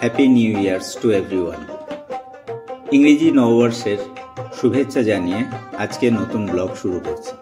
Happy new years to everyone. ইংরেজি নববর্ষের শুভেচ্ছা জানিয়ে আজকে নতুন ব্লগ শুরু করছি।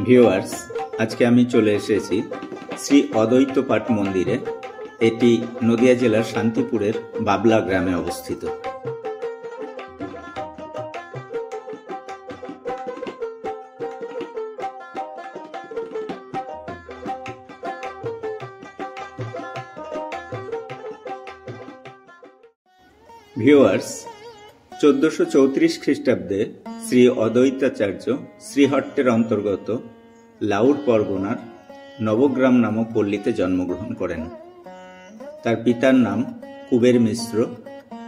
ভিউয়ার্স, আজকে আমি চলে এসেছি শ্রী অদ্বৈত পাঠ মন্দিরে। এটি নদিয়া জেলার শান্তিপুরের বাবলা গ্রামে অবস্থিত। ভিউয়ার্স, 1434 খ্রিস্টাব্দে শ্রী অদ্বৈতাচার্য শ্রীহট্টের অন্তর্গত লাউর পরগনার নবগ্রাম নামক পল্লীতে জন্মগ্রহণ করেন। তার পিতার নাম কুবের মিশ্র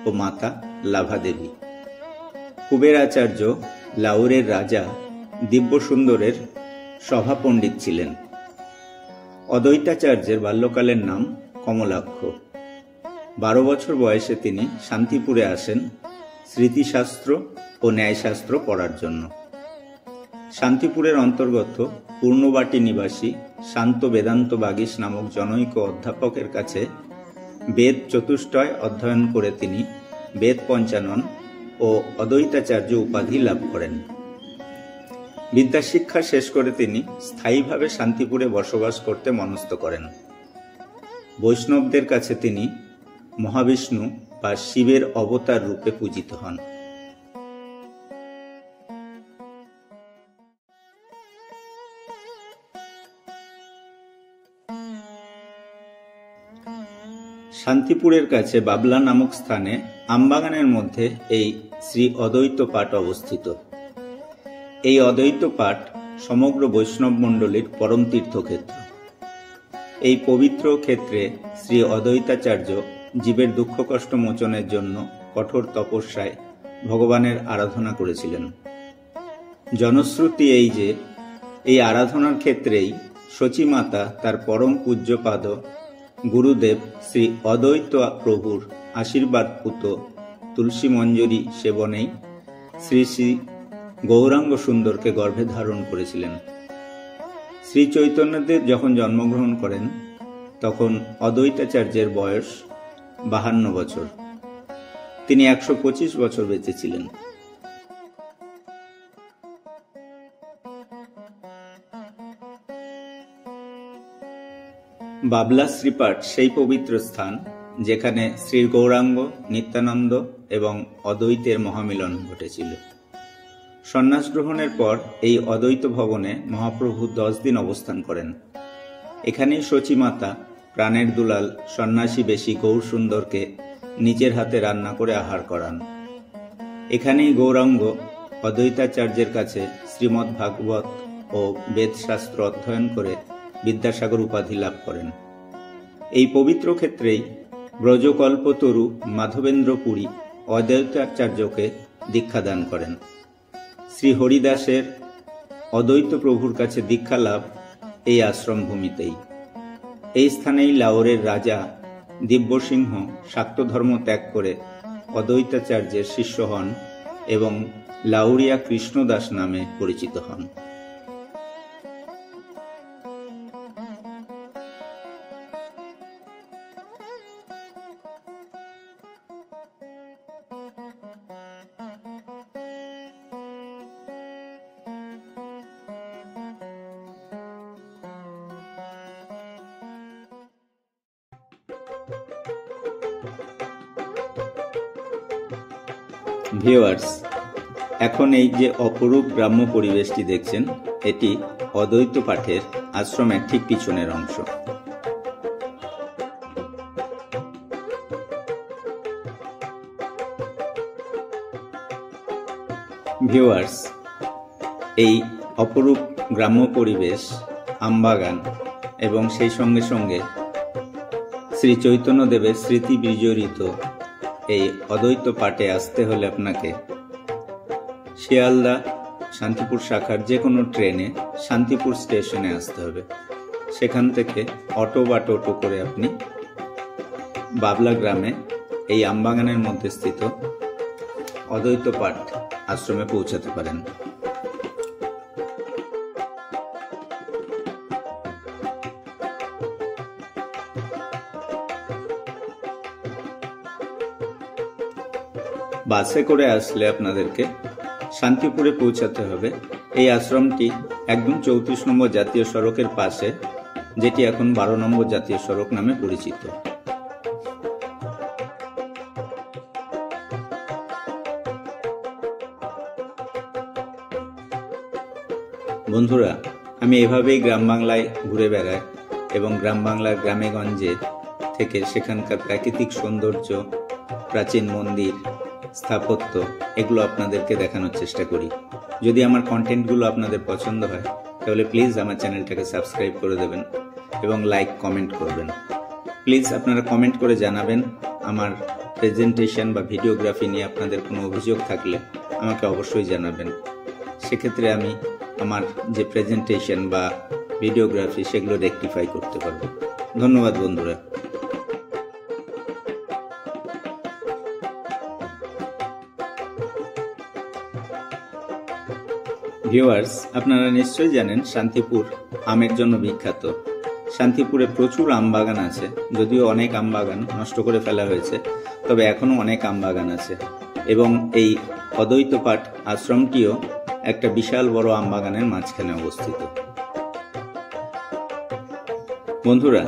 ও মাতা লাভা দেবী। কুবের আচার্য লাউরের রাজা দিব্যসুন্দরের সভাপণ্ডিত ছিলেন। অদ্বৈতাচার্যের বাল্যকালের নাম কমলাক্ষ। 12 বছর বয়সে তিনি শান্তিপুরে আসেন স্মৃতিশাস্ত্র ও ন্যায়শাস্ত্র পড়ার জন্য। শান্তিপুরের অন্তর্গত পূর্ণবাটি নিবাসী শান্ত বেদান্ত বাগীশ নামক জনৈক অধ্যাপকের কাছে বেদ চতুষ্টয় অধ্যয়ন করে তিনি বেদ পঞ্চানন ও অদ্বৈতাচার্য উপাধি লাভ করেন। বিদ্যাশিক্ষা শেষ করে তিনি স্থায়ীভাবে শান্তিপুরে বসবাস করতে মনস্থ করেন। বৈষ্ণবদের কাছে তিনি মহাবিষ্ণু বা শিবের অবতার রূপে পূজিত হন। শান্তিপুরের কাছে বাবলা নামক স্থানে আমবাগানের মধ্যে এই শ্রী অদ্বৈত পাঠ অবস্থিত। এই অদ্বৈত পাঠ সমগ্র বৈষ্ণব মণ্ডলীর পরম তীর্থক্ষেত্র। এই পবিত্র ক্ষেত্রে শ্রী অদ্বৈতাচার্য জীবের দুঃখ কষ্ট মোচনের জন্য কঠোর তপস্যায় ভগবানের আরাধনা করেছিলেন। জনশ্রুতি এই যে এই আরাধনার ক্ষেত্রেই শচীমাতা তার পরম পূজ্যপাদ গুরুদেব শ্রী অদ্বৈত প্রভুর আশীর্বাদপুত তুলসী মঞ্জরি সেবনেই শ্রী শ্রী গৌরাঙ্গ সুন্দরকে গর্ভে ধারণ করেছিলেন। শ্রী চৈতন্যদেব যখন জন্মগ্রহণ করেন তখন অদ্বৈতাচার্যের বয়স 52 বছর। তিনি 125 বছর বেঁচে ছিলেন। বাবলা শ্রীপাঠ সেই পবিত্র স্থান যেখানে শ্রী গৌরাঙ্গ, নিত্যানন্দ এবং অদ্বৈতের মহামিলন ঘটেছিল। সন্ন্যাস গ্রহণের পর এই অদ্বৈত ভবনে মহাপ্রভু 10 দিন অবস্থান করেন। এখানেই শচীমাতা প্রাণের দুলাল সন্ন্যাসী বেশী গৌর সুন্দরকে নিজের হাতে রান্না করে আহার করান। এখানেই গৌরাঙ্গ অদ্বৈতাচার্যের কাছে শ্রীমদ্ ভাগবত ও বেদশাস্ত্র অধ্যয়ন করে বিদ্যাসাগর উপাধি লাভ করেন। এই পবিত্র ক্ষেত্রেই ব্রজকল্পতরু মাধবেন্দ্র পুরী অদ্বৈতাচার্যকে দীক্ষাদান করেন। শ্রী হরিদাসের অদ্বৈত প্রভুর কাছে দীক্ষা লাভ এই আশ্রম ভূমিতেই। এই স্থানেই লাউরের রাজা দিব্যসিংহ শাক্ত ধর্ম ত্যাগ করে অদ্বৈতাচার্যের শিষ্য হন এবং লাউরিয়া কৃষ্ণদাস নামে পরিচিত হন। ভিউয়ার্স, এখন এই যে অপরূপ গ্রাম্য পরিবেশটি দেখছেন এটি অদ্বৈত পাঠের আশ্রমের ঠিক পিছনের অংশ। ভিউয়ার্স, এই অপরূপ গ্রাম্য পরিবেশ, আমবাগান এবং সেই সঙ্গে সঙ্গে শ্রী চৈতন্যদেবের স্মৃতি বিজড়িত এই অদ্বৈত পাঠে আসতে হলে আপনাকে শিয়ালদা শান্তিপুর শাখার যে কোনো ট্রেনে শান্তিপুর স্টেশনে আসতে হবে। সেখান থেকে অটো বা টোটো করে আপনি বাবলা গ্রামে এই আমবাগানের মধ্যে স্থিত অদ্বৈত পাঠ আশ্রমে পৌঁছাতে পারেন। বাসে করে আসলে আপনাদেরকে শান্তিপুরে পৌঁছাতে হবে। এই আশ্রমটি একদম 34 নম্বর জাতীয় সড়কের পাশে, যেটি এখন 12 নম্বর জাতীয় সড়ক নামে পরিচিত। বন্ধুরা, আমি এভাবেই গ্রাম বাংলায় ঘুরে বেড়াই এবং গ্রাম বাংলার গ্রামে গঞ্জে থেকে সেখানকার প্রাকৃতিক সৌন্দর্য, প্রাচীন মন্দির, স্থাপত্য এগুলো আপনাদেরকে দেখানোর চেষ্টা করি। যদি আমার কন্টেন্টগুলো আপনাদের পছন্দ হয় তাহলে প্লিজ আমার চ্যানেলটাকে সাবস্ক্রাইব করে দেবেন এবং লাইক কমেন্ট করবেন। প্লিজ আপনারা কমেন্ট করে জানাবেন আমার প্রেজেন্টেশন বা ভিডিওগ্রাফি নিয়ে আপনাদের কোনো অভিযোগ থাকলে আমাকে অবশ্যই জানাবেন। সেক্ষেত্রে আমি আমার যে প্রেজেন্টেশন বা ভিডিওগ্রাফি সেগুলো রেকটিফাই করতে পারবো। ধন্যবাদ বন্ধুরা। ভিউয়ার্স, আপনারা নিশ্চয়ই জানেন শান্তিপুর আমের জন্য বিখ্যাত। শান্তিপুরে প্রচুর আম বাগান আছে, যদিও অনেক আম বাগান নষ্ট করে ফেলা হয়েছে, তবে এখনো অনেক আম বাগান আছে এবং এই অদ্বৈত পাঠ আশ্রমটিও একটা বিশাল বড় আম বাগানের মাঝখানে অবস্থিত। বন্ধুরা,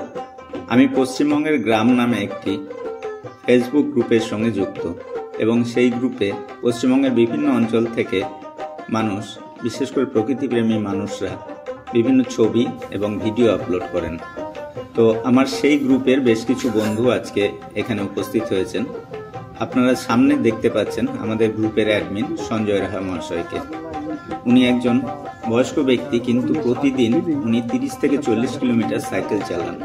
আমি পশ্চিমবঙ্গের গ্রাম নামে একটি ফেসবুক গ্রুপের সঙ্গে যুক্ত এবং সেই গ্রুপে পশ্চিমবঙ্গের বিভিন্ন অঞ্চল থেকে মানুষ, বিশেষ করে প্রকৃতিপ্রেমী মানুষরা বিভিন্ন ছবি এবং ভিডিও আপলোড করেন। তো আমার সেই গ্রুপের বেশ কিছু বন্ধু আজকে এখানে উপস্থিত হয়েছেন। আপনারা সামনে দেখতে পাচ্ছেন আমাদের গ্রুপের অ্যাডমিন সঞ্জয় রাহা মহাশয়কে। উনি একজন বয়স্ক ব্যক্তি, কিন্তু প্রতিদিন উনি 30 থেকে 40 কিলোমিটার সাইকেল চালান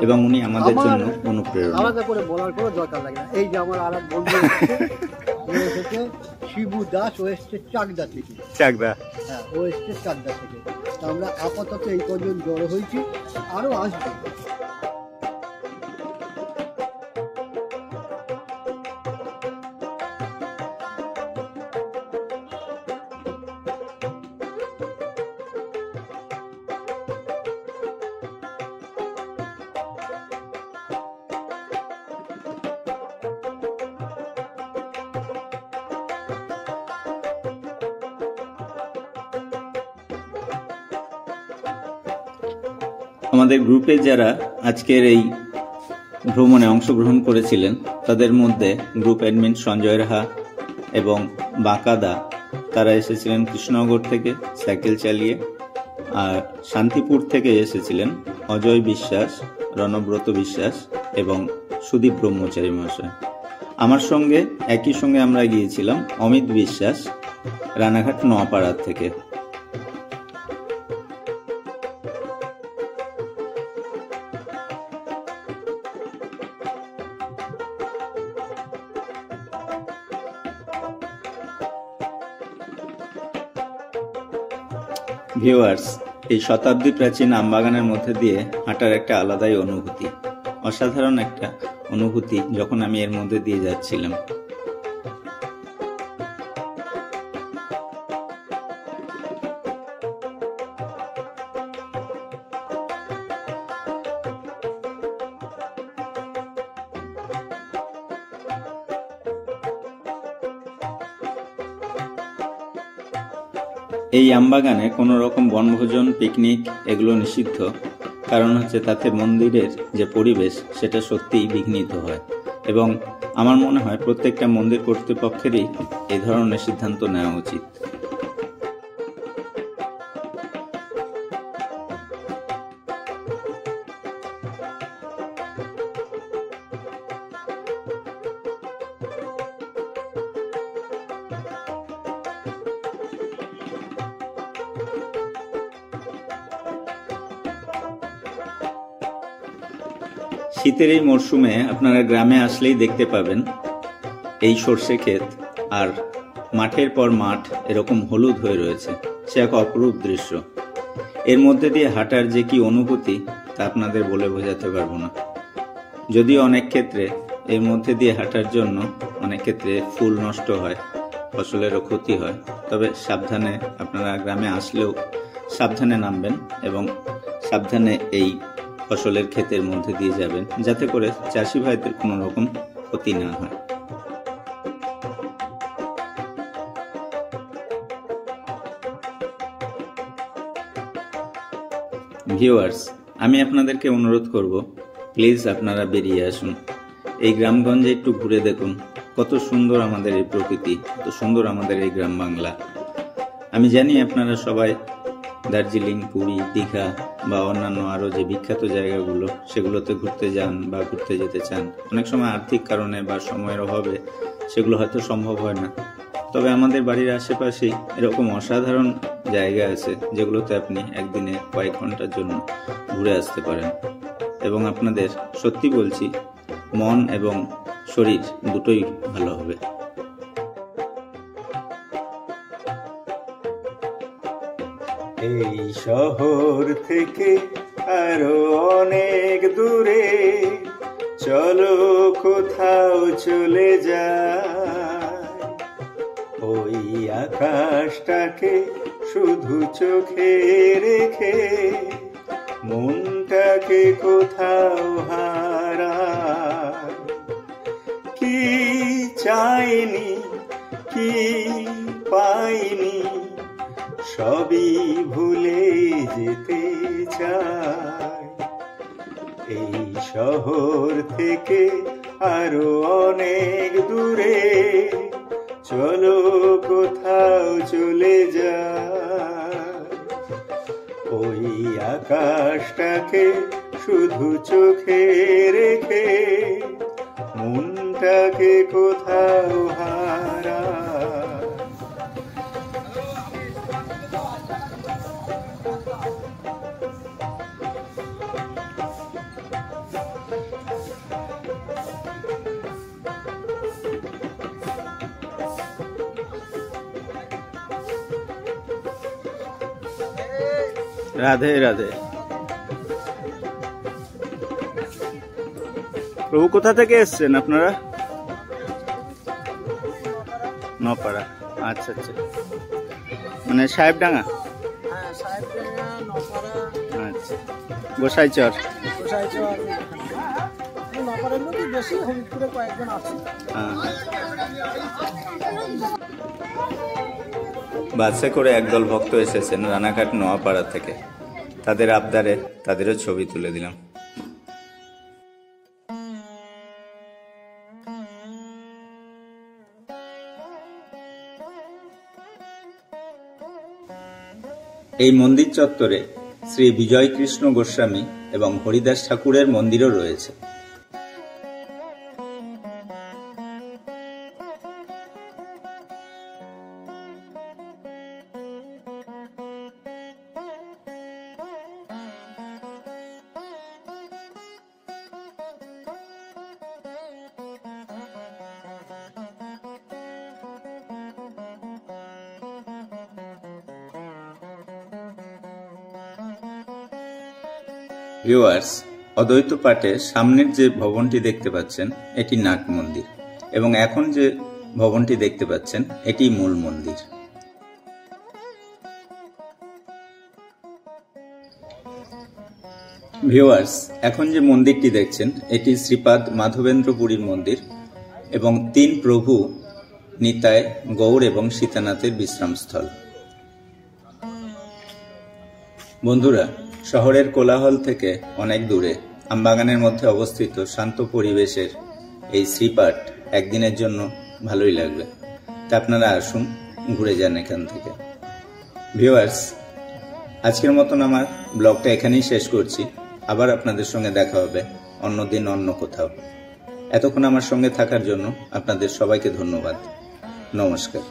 এবং উনি আমাদের জন্য অনুপ্রেরণা। আলাদা করে বলার কোনো দরকার লাগে না। এই যে আমার আরেক বন্ধু এসেছে শিবু দাস, ও এসছে চাকদা থেকে। চাকদা? হ্যাঁ, ও এসছে চাকদা থেকে। আমরা আপাতত এই পর্যন্ত জড়ো হয়েছি, আরও আসবো। আমাদের গ্রুপে যারা আজকের এই ভ্রমণে অংশগ্রহণ করেছিলেন তাদের মধ্যে গ্রুপ অ্যাডমিন সঞ্জয় রাহা এবং বাঁকাদা, তারা এসেছিলেন কৃষ্ণনগর থেকে সাইকেল চালিয়ে, আর শান্তিপুর থেকে এসেছিলেন অজয় বিশ্বাস, রণব্রত বিশ্বাস এবং সুদীপ ব্রহ্মচারী মহাশয়। আমার সঙ্গে একই সঙ্গে আমরা গিয়েছিলাম অমিত বিশ্বাস, রানাঘাট নোয়াপাড়া থেকে। ভিউয়ার্স, এই শতাব্দী প্রাচীন আমবাগানের মধ্যে দিয়ে হাঁটার একটা আলাদাই অনুভূতি, অসাধারণ একটা অনুভূতি যখন আমি এর মধ্যে দিয়ে যাচ্ছিলাম। এই আমবাগানে কোনো রকম বনভোজন, পিকনিক এগুলো নিষিদ্ধ। কারণ হচ্ছে তাতে মন্দিরের যে পরিবেশ সেটা সত্যিই বিঘ্নিত হয় এবং আমার মনে হয় প্রত্যেকটা মন্দির কর্তৃপক্ষেরই এই ধরনের সিদ্ধান্ত নেওয়া উচিত। শীতের এই মরশুমে আপনারা গ্রামে আসলেই দেখতে পাবেন এই সর্ষে ক্ষেত আর মাঠের পর মাঠ এরকম হলুদ হয়ে রয়েছে, সে এক অপরূপ দৃশ্য। এর মধ্যে দিয়ে হাঁটার যে কি অনুভূতি তা আপনাদের বলে বোঝাতে পারবো না। যদিও অনেক ক্ষেত্রে এর মধ্যে দিয়ে হাঁটার জন্য অনেক ক্ষেত্রে ফুল নষ্ট হয়, ফসলেরও ক্ষতি হয়, তবে সাবধানে আপনারা গ্রামে আসলেও সাবধানে নামবেন এবং সাবধানে এই ফসলের ক্ষেতের মধ্যে দিয়ে যাবেন, যাতে করে চাষি ভাইদের কোনো রকম ক্ষতি না হয়। ভিউয়ার্স, আমি আপনাদেরকে অনুরোধ করব, প্লিজ আপনারা বেরিয়ে আসুন, এই গ্রামগঞ্জে একটু ঘুরে দেখুন কত সুন্দর আমাদের এই প্রকৃতি, কত সুন্দর আমাদের এই গ্রাম বাংলা। আমি জানি আপনারা সবাই দার্জিলিং, পুরী, দীঘা বা অন্যান্য আরও যে বিখ্যাত জায়গাগুলো সেগুলোতে ঘুরতে যান বা ঘুরতে যেতে চান। অনেক সময় আর্থিক কারণে বা সময়ের অভাবে সেগুলো হয়তো সম্ভব হয় না, তবে আমাদের বাড়ির আশেপাশেই এরকম অসাধারণ জায়গা আছে যেগুলোতে আপনি একদিনে কয়েক ঘন্টার জন্য ঘুরে আসতে পারেন এবং আপনাদের সত্যি বলছি মন এবং শরীর দুটোই ভালো হবে। এই শহর থেকে আরো অনেক দূরে চলো কোথাও চলে যায়, ওই আকাশটাকে শুধু চোখে রেখে মনটাকে কোথাও হারায়। কি চাইনি কি পাইনি সবই ভুলে যেতে চাই, এই শহর থেকে আরো অনেক দূরে চলো কোথাও চলে যায়, ওই আকাশটাকে শুধু চোখে রেখে মনটাকে কোথাও হারায়। রাধে রাধে। প্রভু, কোথা থেকে এসছেন আপনারা? নপাড়া। আচ্ছা আচ্ছা, মানে সাহেবডাঙ্গা। আচ্ছা, গোসাইচর। বাসে করে একদল ভক্ত এসেছেন রানাঘাট নোয়াপাড়া থেকে, তাদের আবদারে তাদেরও ছবি তুলে দিলাম। এই মন্দির চত্বরে শ্রী বিজয় কৃষ্ণ গোস্বামী এবং হরিদাস ঠাকুরের মন্দিরও রয়েছে। ভিউয়ার্স, অদ্বৈত পাঠের সামনের যে ভবনটি দেখতে পাচ্ছেন এটি নাট মন্দির এবং এখন যে ভবনটি দেখতে পাচ্ছেন এটি মূল মন্দির। ভিউয়ার্স, এখন যে মন্দিরটি দেখছেন এটি শ্রীপাদ মাধবেন্দ্র পুরীর মন্দির এবং তিন প্রভু নিতাই, গৌর এবং সীতানাথের বিশ্রামস্থল। বন্ধুরা, শহরের কোলাহল থেকে অনেক দূরে আমবাগানের মধ্যে অবস্থিত শান্ত পরিবেশের এই শ্রীপাঠ একদিনের জন্য ভালোই লাগবে, তা আপনারা আসুন, ঘুরে যান এখান থেকে। ভিউয়ার্স, আজকের মতন আমার ব্লগটা এখানেই শেষ করছি। আবার আপনাদের সঙ্গে দেখা হবে অন্যদিন অন্য কোথাও। এতক্ষণ আমার সঙ্গে থাকার জন্য আপনাদের সবাইকে ধন্যবাদ। নমস্কার।